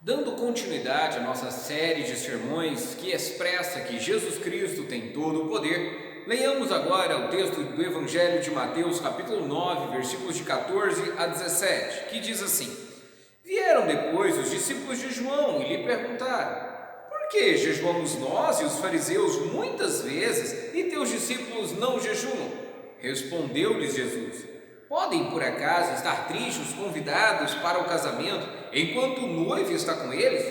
Dando continuidade à nossa série de sermões que expressa que Jesus Cristo tem todo o poder, leiamos agora o texto do Evangelho de Mateus, capítulo 9, versículos de 14 a 17, que diz assim: Vieram depois os discípulos de João e lhe perguntaram: Por que jejuamos nós e os fariseus muitas vezes e teus discípulos não jejuam? Respondeu-lhes Jesus: Podem por acaso estar tristes os convidados para o casamento enquanto o noivo está com eles?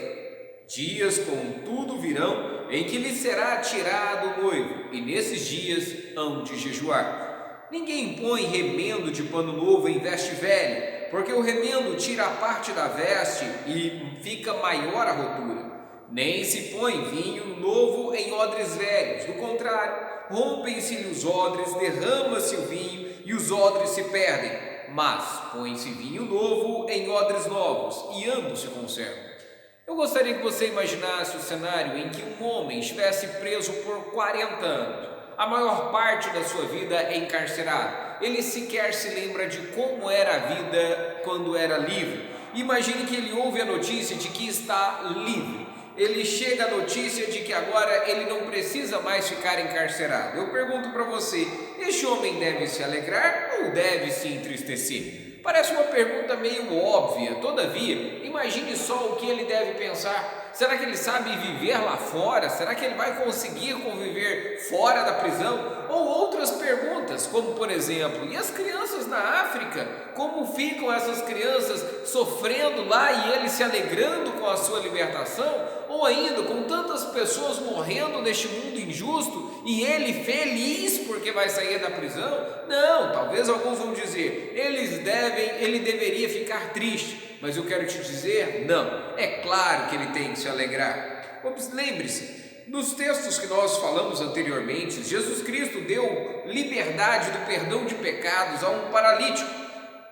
Dias, contudo, virão em que lhes será tirado o noivo, e nesses dias hão de jejuar. Ninguém põe remendo de pano novo em veste velha, porque o remendo tira a parte da veste e fica maior a rotura. Nem se põe vinho novo em odres velhos, do contrário, rompem-se os odres, derrama-se o vinho e os odres se perdem, mas põe-se vinho novo em odres novos e ambos se conservam. Eu gostaria que você imaginasse o cenário em que um homem estivesse preso por 40 anos, a maior parte da sua vida encarcerado. Ele sequer se lembra de como era a vida quando era livre. Imagine que ele ouve a notícia de que está livre. Ele chega a notícia de que agora ele não precisa mais ficar encarcerado. Eu pergunto para você, este homem deve se alegrar ou deve se entristecer? Parece uma pergunta meio óbvia, todavia, imagine só o que ele deve pensar. Será que ele sabe viver lá fora? Será que ele vai conseguir conviver fora da prisão? Ou outras perguntas, como por exemplo, e as crianças na África? Como ficam essas crianças sofrendo lá e ele se alegrando com a sua libertação? Ou ainda, com tantas pessoas morrendo neste mundo injusto e ele feliz porque vai sair da prisão? Não, talvez alguns vão dizer, ele deveria ficar triste. Mas eu quero te dizer, não, é claro que ele tem que se alegrar. Lembre-se, nos textos que nós falamos anteriormente, Jesus Cristo deu liberdade do perdão de pecados a um paralítico,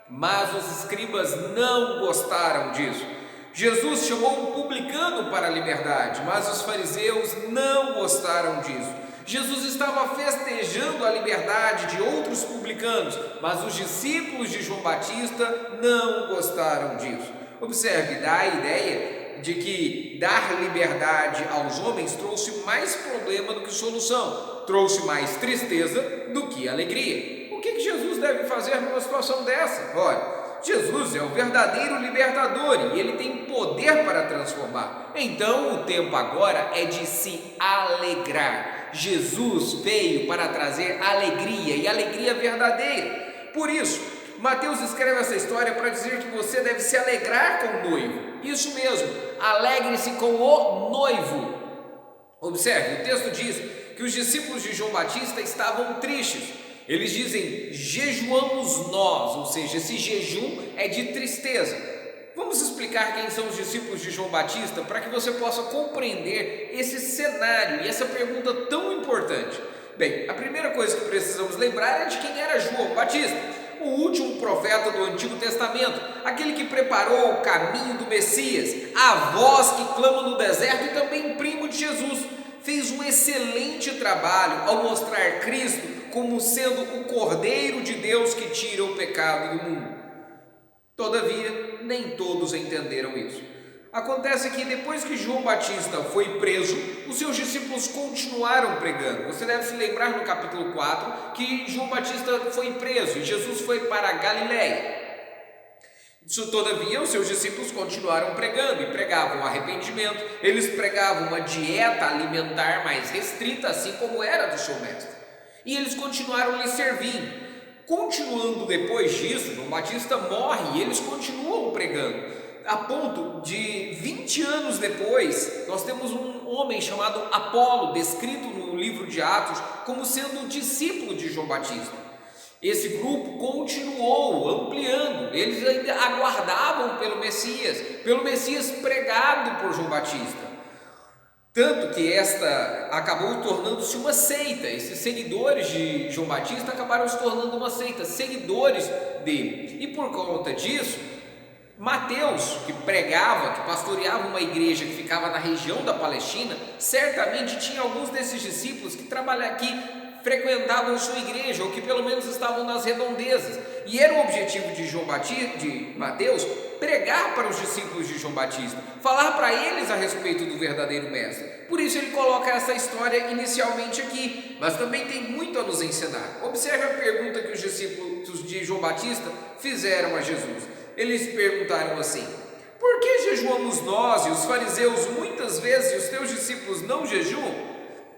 mas os escribas não gostaram disso. Jesus chamou um publicano para a liberdade, mas os fariseus não gostaram disso. Jesus estava festejando a liberdade de outros publicanos, mas os discípulos de João Batista não gostaram disso. Observe, dá a ideia de que dar liberdade aos homens trouxe mais problema do que solução, trouxe mais tristeza do que alegria. O que Jesus deve fazer numa situação dessa? Olha, Jesus é o verdadeiro libertador e ele tem poder para transformar. Então o tempo agora é de se alegrar. Jesus veio para trazer alegria e alegria verdadeira. Por isso, Mateus escreve essa história para dizer que você deve se alegrar com o noivo. Isso mesmo, alegre-se com o noivo. Observe, o texto diz que os discípulos de João Batista estavam tristes. Eles dizem, jejuamos nós, ou seja, esse jejum é de tristeza. Vamos explicar quem são os discípulos de João Batista para que você possa compreender esse cenário e essa pergunta tão importante. Bem, a primeira coisa que precisamos lembrar é de quem era João Batista, o último profeta do Antigo Testamento, aquele que preparou o caminho do Messias, a voz que clama no deserto e também primo de Jesus. Fez um excelente trabalho ao mostrar Cristo como sendo o Cordeiro de Deus que tira o pecado do mundo. Todavia, nem todos entenderam isso. Acontece que depois que João Batista foi preso, os seus discípulos continuaram pregando. Você deve se lembrar no capítulo 4 que João Batista foi preso e Jesus foi para a Galiléia. Todavia, os seus discípulos continuaram pregando e pregavam arrependimento. Eles pregavam uma dieta alimentar mais restrita, assim como era do seu mestre. E eles continuaram lhe servindo. Continuando depois disso, João Batista morre e eles continuam pregando. A ponto de 20 anos depois, nós temos um homem chamado Apolo, descrito no livro de Atos, como sendo discípulo de João Batista. Esse grupo continuou ampliando, eles ainda aguardavam pelo Messias pregado por João Batista. Tanto que esta acabou tornando-se uma seita. Esses seguidores de João Batista acabaram se tornando uma seita, seguidores dele. E por conta disso, Mateus, que pregava, que pastoreava uma igreja que ficava na região da Palestina, certamente tinha alguns desses discípulos que frequentavam sua igreja, ou que pelo menos estavam nas redondezas. E era o objetivo de Mateus pregar para os discípulos de João Batista, falar para eles a respeito do verdadeiro mestre. Por isso ele coloca essa história inicialmente aqui, mas também tem muito a nos ensinar. Observe a pergunta que os discípulos de João Batista fizeram a Jesus. Eles perguntaram assim: por que jejuamos nós e os fariseus muitas vezes e os teus discípulos não jejuam?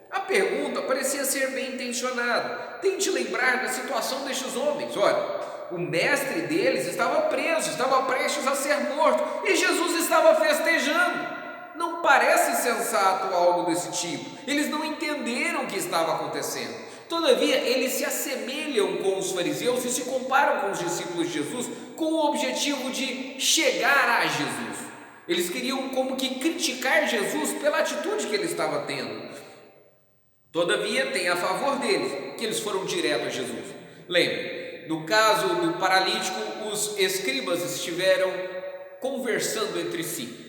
A pergunta parecia ser bem intencionada. Tente lembrar da situação destes homens. Olha, o mestre deles estava preso, estava prestes a ser morto e Jesus estava festejando. Não parece sensato algo desse tipo. Eles não entenderam o que estava acontecendo. Todavia, eles se assemelham com os fariseus e se comparam com os discípulos de Jesus com o objetivo de chegar a Jesus. Eles queriam como que criticar Jesus pela atitude que ele estava tendo. Todavia, tem a favor deles que eles foram direto a Jesus. Lembre, no caso do paralítico, os escribas estiveram conversando entre si.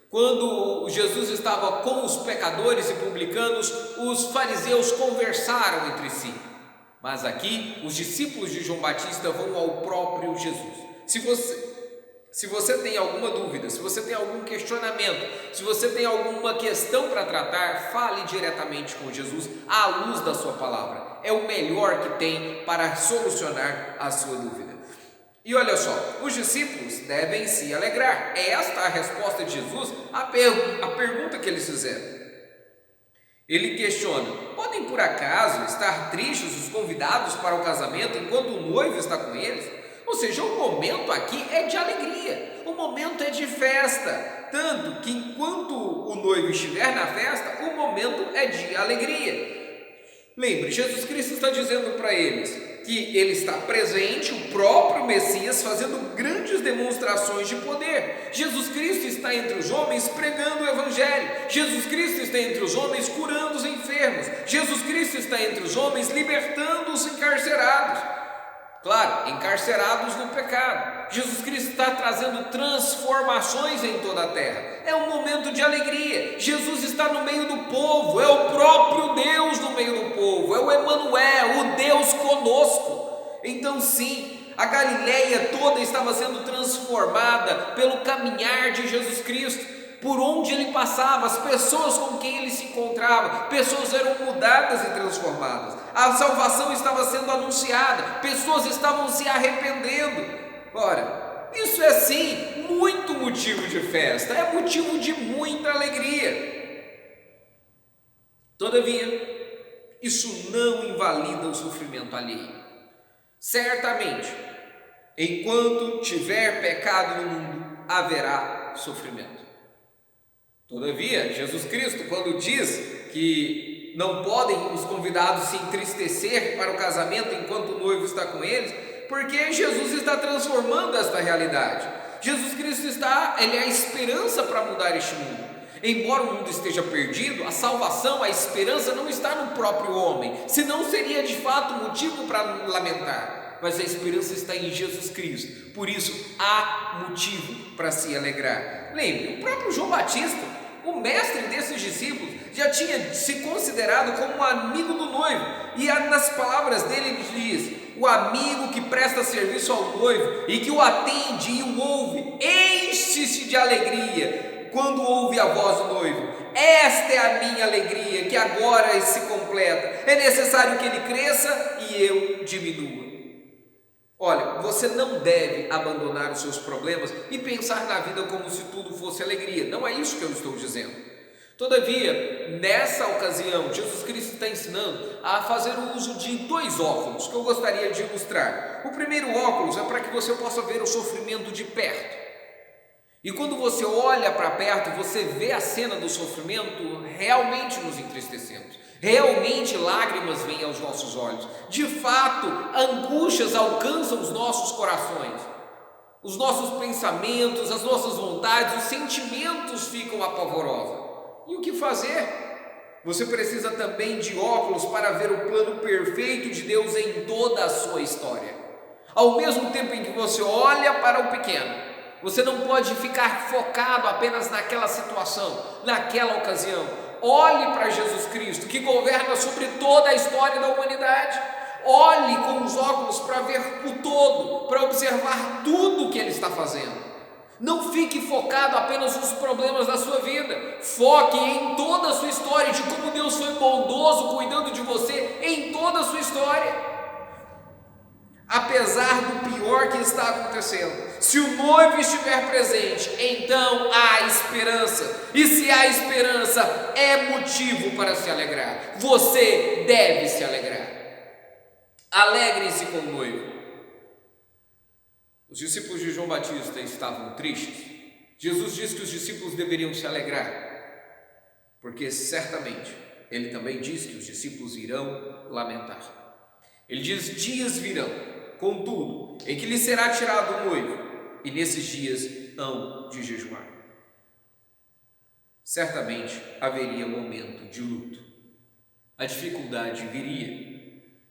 Quando Jesus estava com os pecadores e publicanos, os fariseus conversaram entre si. Mas aqui, os discípulos de João Batista vão ao próprio Jesus. Se você tem alguma dúvida, se você tem algum questionamento, se você tem alguma questão para tratar, fale diretamente com Jesus à luz da sua palavra. É o melhor que tem para solucionar a sua dúvida. E olha só, os discípulos devem se alegrar. É esta a resposta de Jesus à pergunta que eles fizeram. Ele questiona: podem por acaso estar tristes os convidados para o casamento enquanto o noivo está com eles? Ou seja, o momento aqui é de alegria, o momento é de festa, tanto que enquanto o noivo estiver na festa, o momento é de alegria. Lembre, Jesus Cristo está dizendo para eles que ele está presente, o próprio Messias, fazendo grandes demonstrações de poder. Jesus Cristo está entre os homens pregando o Evangelho. Jesus Cristo está entre os homens curando os enfermos. Jesus Cristo está entre os homens libertando os encarcerados. Claro, encarcerados no pecado. Jesus Cristo está trazendo transformações em toda a terra. É um momento de alegria. Jesus está no meio do povo, é o próprio Deus no meio do povo, é o Emanuel, o Deus conosco. Então sim, a Galileia toda estava sendo transformada pelo caminhar de Jesus Cristo. Por onde ele passava, as pessoas com quem ele se encontrava, pessoas eram mudadas e transformadas. A salvação estava sendo anunciada, pessoas estavam se arrependendo. Ora, isso é sim muito motivo de festa, é motivo de muita alegria. Todavia, isso não invalida o sofrimento alheio. Certamente, enquanto tiver pecado no mundo, haverá sofrimento. Todavia, Jesus Cristo, quando diz que não podem os convidados se entristecer para o casamento enquanto o noivo está com eles, porque Jesus está transformando esta realidade. Jesus Cristo ele é a esperança para mudar este mundo. Embora o mundo esteja perdido, a salvação, a esperança não está no próprio homem, senão seria de fato motivo para lamentar. Mas a esperança está em Jesus Cristo, por isso há motivo para se alegrar. Lembre, o próprio João Batista, o mestre desses discípulos, já tinha se considerado como um amigo do noivo, e nas palavras dele ele diz: o amigo que presta serviço ao noivo e que o atende e o ouve, enche-se de alegria quando ouve a voz do noivo. Esta é a minha alegria, que agora se completa. É necessário que ele cresça e eu diminua. Olha, você não deve abandonar os seus problemas e pensar na vida como se tudo fosse alegria. Não é isso que eu estou dizendo. Todavia, nessa ocasião, Jesus Cristo está ensinando a fazer o uso de 2 óculos que eu gostaria de ilustrar. O primeiro óculos é para que você possa ver o sofrimento de perto. E quando você olha para perto, você vê a cena do sofrimento, realmente nos entristecemos. Realmente lágrimas vêm aos nossos olhos. De fato, angústias alcançam os nossos corações. Os nossos pensamentos, as nossas vontades, os sentimentos ficam apavorosos. E o que fazer? Você precisa também de óculos para ver o plano perfeito de Deus em toda a sua história. Ao mesmo tempo em que você olha para o pequeno, você não pode ficar focado apenas naquela situação, naquela ocasião. Olhe para Jesus Cristo, que governa sobre toda a história da humanidade. Olhe com os óculos para ver o todo, para observar tudo o que Ele está fazendo. Não fique focado apenas nos problemas da sua vida. Foque em toda a sua história, de como Deus foi bondoso cuidando de você em toda a sua história. Apesar do pior que está acontecendo, se o noivo estiver presente, então há esperança. E se há esperança, é motivo para se alegrar. Você deve se alegrar. Alegre-se com o noivo. Os discípulos de João Batista estavam tristes. Jesus disse que os discípulos deveriam se alegrar, porque certamente ele também diz que os discípulos irão lamentar. Ele diz: dias virão, contudo, em que lhe será tirado o noivo, e nesses dias hão de jejuar. Certamente haveria momento de luto. A dificuldade viria.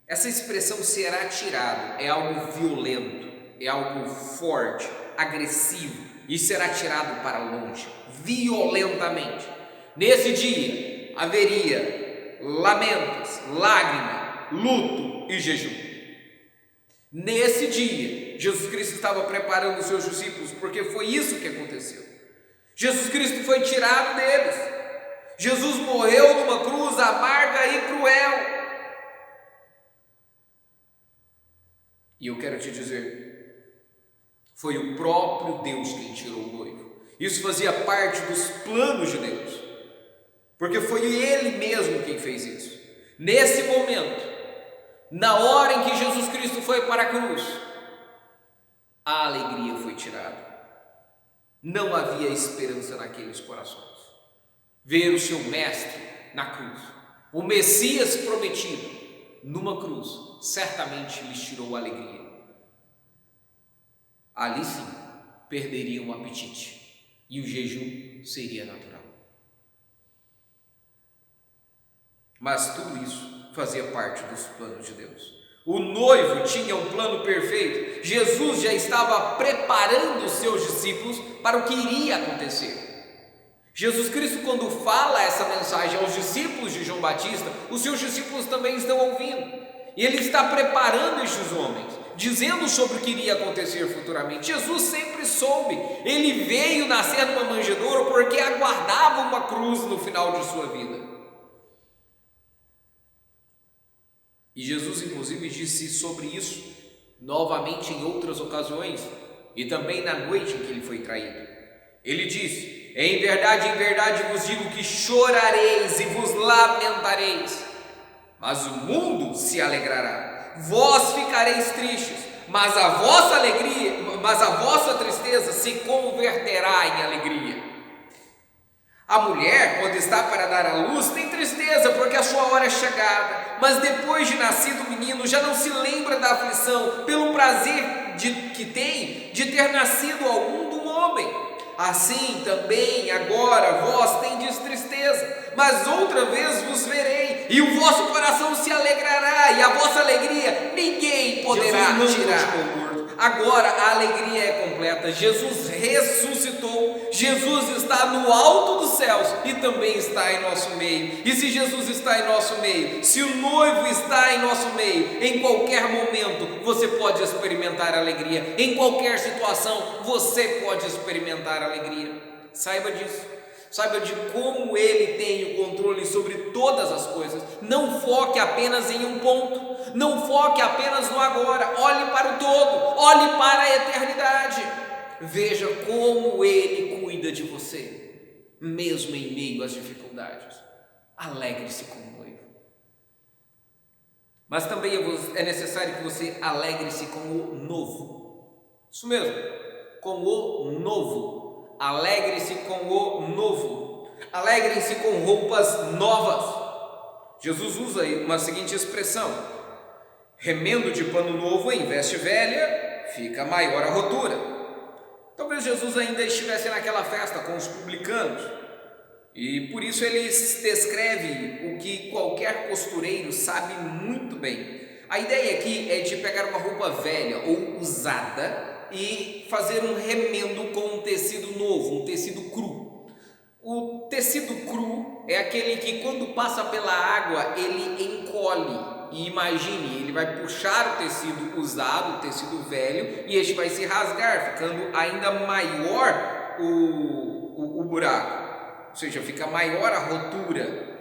Essa expressão será tirado é algo violento, é algo forte, agressivo, e será tirado para longe, violentamente. Nesse dia haveria lamentos, lágrimas, luto e jejum. Nesse dia, Jesus Cristo estava preparando os seus discípulos, porque foi isso que aconteceu. Jesus Cristo foi tirado deles. Jesus morreu numa cruz amarga e cruel. E eu quero te dizer, foi o próprio Deus quem tirou o noivo. Isso fazia parte dos planos de Deus, porque foi Ele mesmo quem fez isso. Nesse momento, na hora em que Jesus Cristo foi para a cruz, a alegria foi tirada. Não havia esperança naqueles corações. Ver o seu mestre na cruz, o Messias prometido, numa cruz, certamente lhes tirou a alegria. Ali sim, perderiam o apetite e o jejum seria natural. Mas tudo isso fazia parte dos planos de Deus. O noivo tinha um plano perfeito. Jesus já estava preparando os seus discípulos para o que iria acontecer. Jesus Cristo, quando fala essa mensagem aos discípulos de João Batista, os seus discípulos também estão ouvindo. E ele está preparando estes homens, dizendo sobre o que iria acontecer futuramente. Jesus sempre soube. Ele veio nascer numa manjedoura porque aguardava uma cruz no final de sua vida. E Jesus, inclusive, disse sobre isso novamente em outras ocasiões, e também na noite em que ele foi traído. Ele disse: em verdade vos digo que chorareis e vos lamentareis, mas o mundo se alegrará. Vós ficareis tristes, mas a vossa tristeza se converterá em alegria. A mulher, quando está para dar à luz, tem tristeza porque a sua hora é chegada, mas depois de nascido o menino já não se lembra da aflição pelo prazer que tem de ter nascido ao mundo um homem. Assim também agora vós tendes tristeza, mas outra vez vos verei, e o vosso coração se alegrará, e a vossa alegria ninguém poderá tirar. Agora a alegria é completa. Jesus ressuscitou, Jesus está no alto dos céus e também está em nosso meio. E se Jesus está em nosso meio, se o noivo está em nosso meio, em qualquer momento você pode experimentar alegria. Em qualquer situação você pode experimentar alegria. Saiba disso. Saiba de como Ele tem o controle sobre todas as coisas. Não foque apenas em um ponto. Não foque apenas no agora. Olhe para o todo. Olhe para a eternidade. Veja como Ele cuida de você, mesmo em meio às dificuldades. Alegre-se com o noivo. Mas também é necessário que você alegre-se com o novo. Isso mesmo, com o novo. Alegre-se com o novo. Alegre-se com roupas novas. Jesus usa uma seguinte expressão: remendo de pano novo em veste velha, fica maior a rotura. Talvez Jesus ainda estivesse naquela festa com os publicanos, e por isso ele descreve o que qualquer costureiro sabe muito bem. A ideia aqui é de pegar uma roupa velha ou usada e fazer um remendo com um tecido novo, um tecido cru. O tecido cru é aquele que, quando passa pela água, ele encolhe, e imagine, ele vai puxar o tecido usado, o tecido velho, e este vai se rasgar, ficando ainda maior o buraco, ou seja, fica maior a rotura.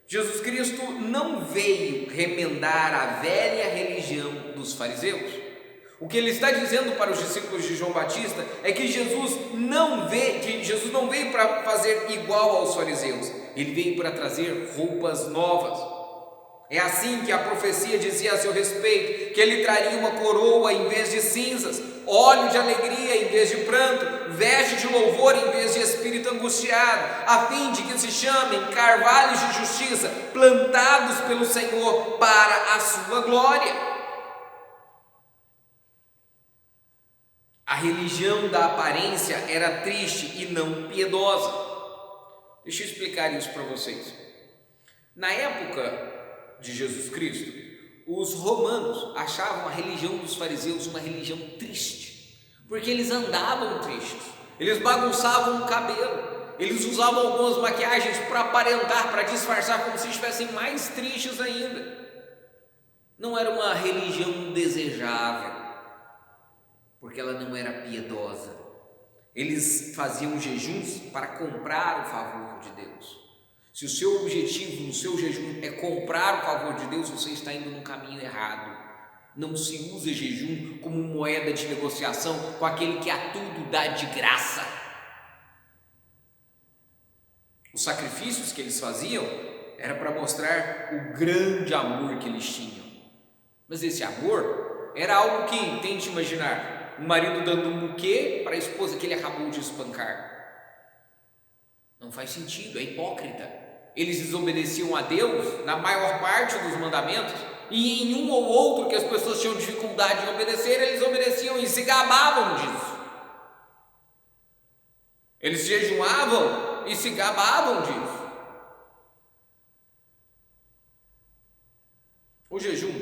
Jesus Cristo não veio remendar a velha religião dos fariseus. O que ele está dizendo para os discípulos de João Batista é que Jesus não veio para fazer igual aos fariseus, ele veio para trazer roupas novas. É assim que a profecia dizia a seu respeito, que ele traria uma coroa em vez de cinzas, óleo de alegria em vez de pranto, veste de louvor em vez de espírito angustiado, a fim de que se chamem carvalhos de justiça, plantados pelo Senhor para a sua glória. A religião da aparência era triste e não piedosa. Deixa eu explicar isso para vocês. Na época de Jesus Cristo, os romanos achavam a religião dos fariseus uma religião triste, porque eles andavam tristes, eles bagunçavam o cabelo, eles usavam algumas maquiagens para aparentar, para disfarçar, como se estivessem mais tristes ainda. Não era uma religião desejável, porque ela não era piedosa. Eles faziam jejuns para comprar o favor de Deus. Se o seu objetivo no seu jejum é comprar o favor de Deus, você está indo no caminho errado. Não se usa jejum como moeda de negociação com aquele que a tudo dá de graça. Os sacrifícios que eles faziam era para mostrar o grande amor que eles tinham. Mas esse amor era algo que, tente imaginar, um marido dando um buquê para a esposa que ele acabou de espancar. Não faz sentido, é hipócrita. Eles desobedeciam a Deus na maior parte dos mandamentos, e em um ou outro que as pessoas tinham dificuldade em obedecer, eles obedeciam e se gabavam disso. Eles jejuavam e se gabavam disso. O jejum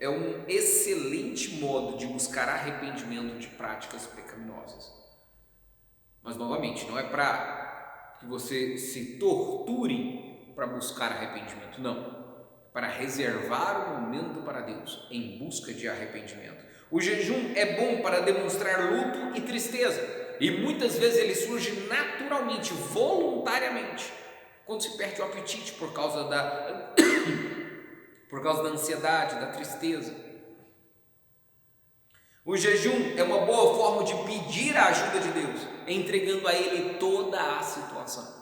é um excelente modo de buscar arrependimento de práticas pecaminosas. Mas, novamente, não é para que você se torture para buscar arrependimento, não. Para reservar um momento para Deus em busca de arrependimento. O jejum é bom para demonstrar luto e tristeza, e muitas vezes ele surge naturalmente, voluntariamente, quando se perde o apetite por causa da ansiedade, da tristeza. O jejum é uma boa forma de pedir a ajuda de Deus, entregando a Ele toda a situação.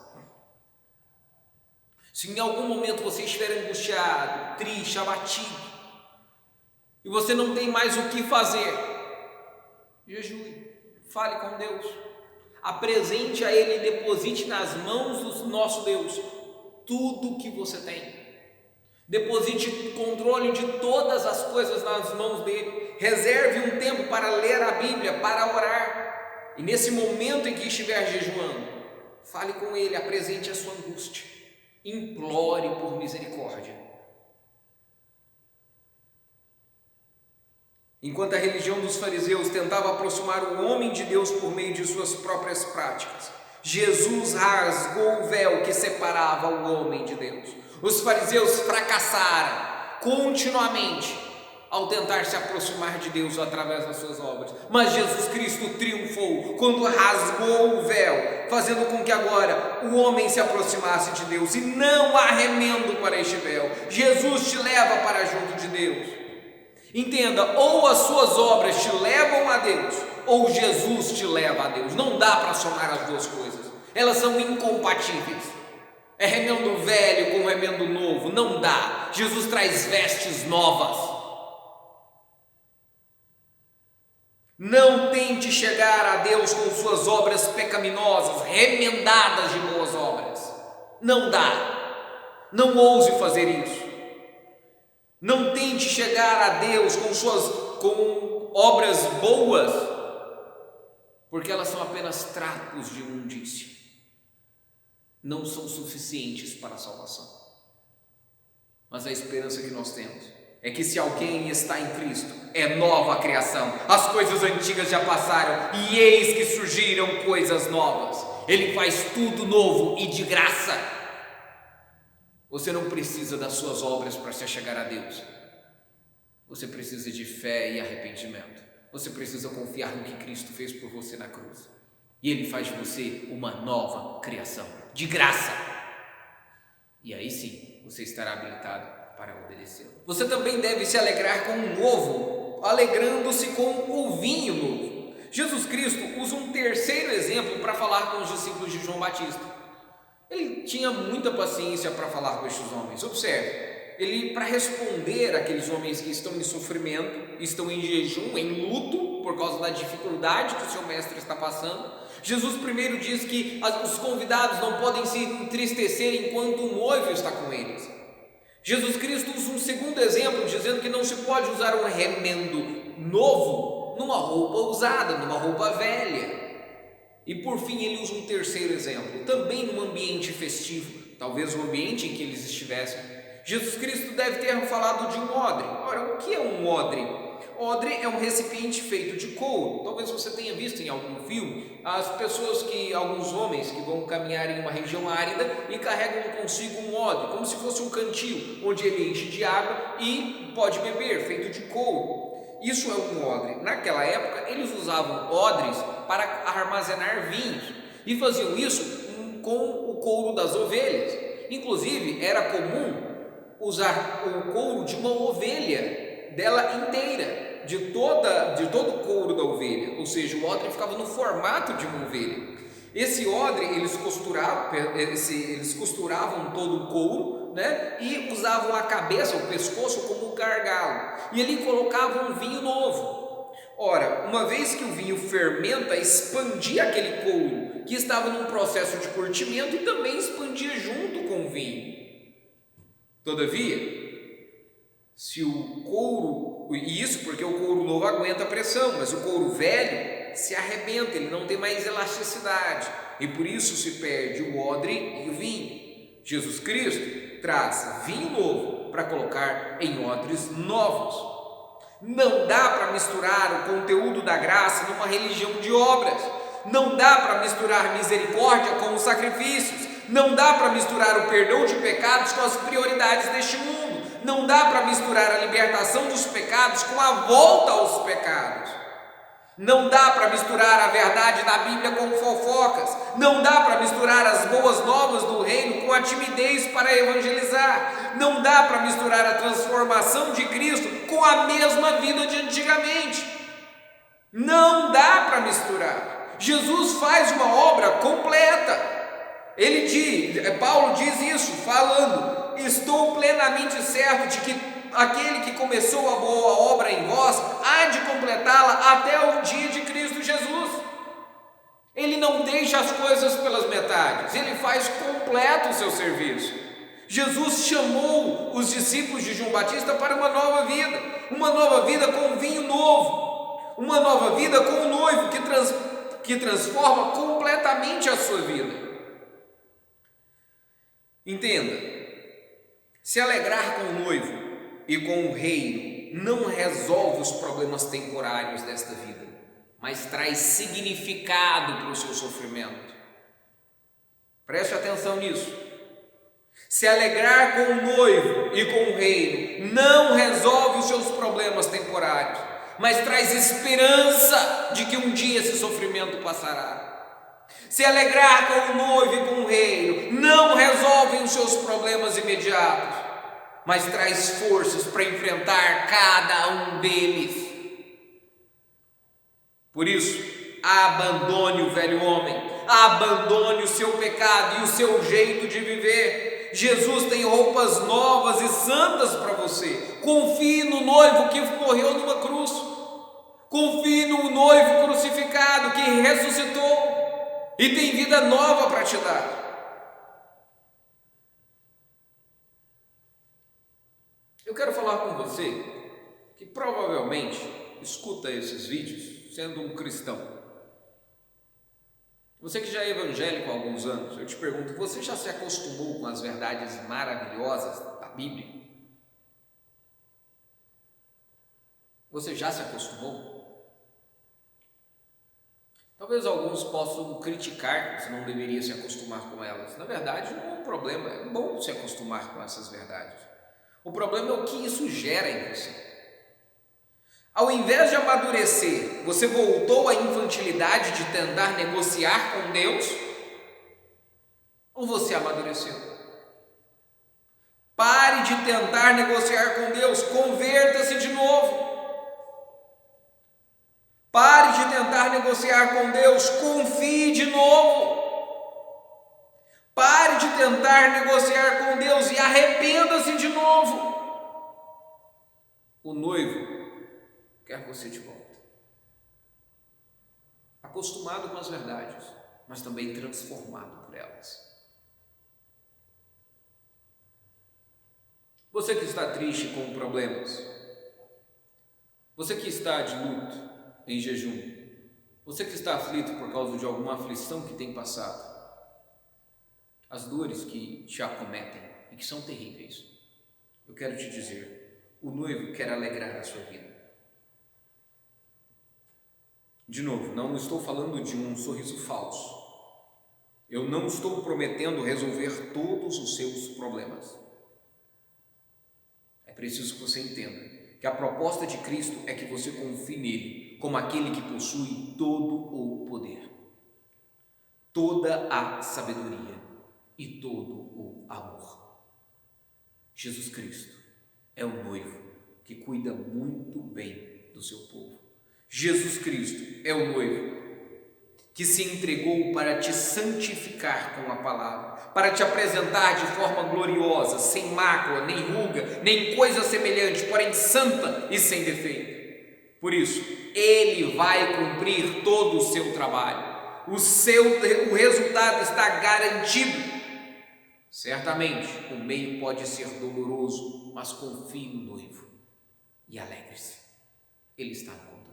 Se em algum momento você estiver angustiado, triste, abatido, e você não tem mais o que fazer, jejue, fale com Deus, apresente a Ele e deposite nas mãos do nosso Deus tudo o que você tem. Deposite o controle de todas as coisas nas mãos dele. Reserve um tempo para ler a Bíblia, para orar. E nesse momento em que estiver jejuando, fale com ele, apresente a sua angústia, implore por misericórdia. Enquanto a religião dos fariseus tentava aproximar o homem de Deus por meio de suas próprias práticas, Jesus rasgou o véu que separava o homem de Deus. Os fariseus fracassaram continuamente ao tentar se aproximar de Deus através das suas obras, mas Jesus Cristo triunfou quando rasgou o véu, fazendo com que agora o homem se aproximasse de Deus, e não há remendo para este véu. Jesus te leva para junto de Deus. Entenda, ou as suas obras te levam a Deus, ou Jesus te leva a Deus. Não dá para somar as duas coisas, elas são incompatíveis. É remendo velho com remendo novo, não dá. Jesus traz vestes novas. Não tente chegar a Deus com suas obras pecaminosas, remendadas de boas obras. Não dá. Não ouse fazer isso. Não tente chegar a Deus com obras boas, porque elas são apenas trapos de imundícia. Não são suficientes para a salvação. Mas a esperança que nós temos é que se alguém está em Cristo, é nova a criação. As coisas antigas já passaram e eis que surgiram coisas novas. Ele faz tudo novo e de graça. Você não precisa das suas obras para se chegar a Deus. Você precisa de fé e arrependimento. Você precisa confiar no que Cristo fez por você na cruz. E Ele faz de você uma nova criação, de graça. E aí sim, você estará habilitado para obedecer. Você também deve se alegrar com o novo, alegrando-se com o vinho novo. Jesus Cristo usa um terceiro exemplo para falar com os discípulos de João Batista. Ele tinha muita paciência para falar com estes homens. Observe, ele, para responder àqueles homens que estão em sofrimento, estão em jejum, em luto, por causa da dificuldade que o seu mestre está passando, Jesus primeiro diz que os convidados não podem se entristecer enquanto o noivo está com eles. Jesus Cristo usa um segundo exemplo, dizendo que não se pode usar um remendo novo numa roupa usada, numa roupa velha. E por fim ele usa um terceiro exemplo, também num ambiente festivo, talvez o ambiente em que eles estivessem. Jesus Cristo deve ter falado de um odre. Ora, o que é um odre? Odre é um recipiente feito de couro. Talvez você tenha visto em algum filme alguns homens que vão caminhar em uma região árida e carregam consigo um odre, como se fosse um cantil, onde ele enche de água e pode beber, feito de couro. Isso é um odre. Naquela época eles usavam odres para armazenar vinhos e faziam isso com o couro das ovelhas. Inclusive era comum usar o couro de uma ovelha, dela inteira, de todo o couro da ovelha, ou seja, o odre ficava no formato de uma ovelha. Esse odre eles costuravam todo o couro, né? E usavam a cabeça, o pescoço como gargalo, e ali colocavam um vinho novo. Ora, uma vez que o vinho fermenta, expandia aquele couro que estava num processo de curtimento e também expandia junto com o vinho. Todavia, se o couro, e isso porque o couro novo aguenta a pressão, mas o couro velho se arrebenta, ele não tem mais elasticidade, e por isso se perde o odre e o vinho. Jesus Cristo traz vinho novo para colocar em odres novos. Não dá para misturar o conteúdo da graça numa religião de obras. Não dá para misturar misericórdia com os sacrifícios. Não dá para misturar o perdão de pecados com as prioridades deste mundo. Não dá para misturar a libertação dos pecados com a volta aos pecados. Não dá para misturar a verdade da Bíblia com fofocas. Não dá para misturar as boas novas do reino com a timidez para evangelizar. Não dá para misturar a transformação de Cristo com a mesma vida de antigamente. Não dá para misturar. Jesus faz uma obra completa. Paulo diz isso, falando: estou plenamente certo de que aquele que começou a boa obra em vós há de completá-la até o dia de Cristo Jesus. Ele não deixa as coisas pelas metades, ele faz completo o seu serviço. Jesus chamou os discípulos de João Batista para uma nova vida com vinho novo, uma nova vida com o noivo que transforma completamente a sua vida. Entenda, se alegrar com o noivo e com o reino não resolve os problemas temporários desta vida, mas traz significado para o seu sofrimento. Preste atenção nisso. Se alegrar com o noivo e com o reino não resolve os seus problemas temporários, mas traz esperança de que um dia esse sofrimento passará. Se alegrar com o noivo e com o reino não resolve os seus problemas imediatos, mas traz forças para enfrentar cada um deles. Por isso, abandone o velho homem, abandone o seu pecado e o seu jeito de viver. Jesus tem roupas novas e santas para você. Confie no noivo que morreu numa cruz. Confie no noivo crucificado que ressuscitou e tem vida nova para te dar. Eu quero falar com você que provavelmente escuta esses vídeos sendo um cristão. Você que já é evangélico há alguns anos, eu te pergunto, você já se acostumou com as verdades maravilhosas da Bíblia? Você já se acostumou? Talvez alguns possam criticar que você não deveria se acostumar com elas. Na verdade, não é um problema, é bom se acostumar com essas verdades. O problema é o que isso gera em você. Ao invés de amadurecer, você voltou à infantilidade de tentar negociar com Deus? Ou você amadureceu? Pare de tentar negociar com Deus, converta-se de novo. Pare de tentar negociar com Deus, confie de novo. Pare de tentar negociar com Deus e arrependa-se de novo. O noivo quer você de volta. Acostumado com as verdades, mas também transformado por elas. Você que está triste com problemas, você que está de luto, em jejum, você que está aflito por causa de alguma aflição que tem passado, as dores que te acometem e que são terríveis, eu quero te dizer, o noivo quer alegrar a sua vida. De novo, não estou falando de um sorriso falso. Eu não estou prometendo resolver todos os seus problemas. É preciso que você entenda que a proposta de Cristo é que você confie nele como aquele que possui todo o poder, toda a sabedoria e todo o amor. Jesus Cristo é o noivo que cuida muito bem do seu povo. Jesus Cristo é o noivo que se entregou para te santificar com a palavra, para te apresentar de forma gloriosa, sem mácula, nem ruga, nem coisa semelhante, porém santa e sem defeito. Por isso, Ele vai cumprir todo o seu trabalho. O resultado está garantido. Certamente, o meio pode ser doloroso, mas confie no noivo e alegre-se. Ele está no controle.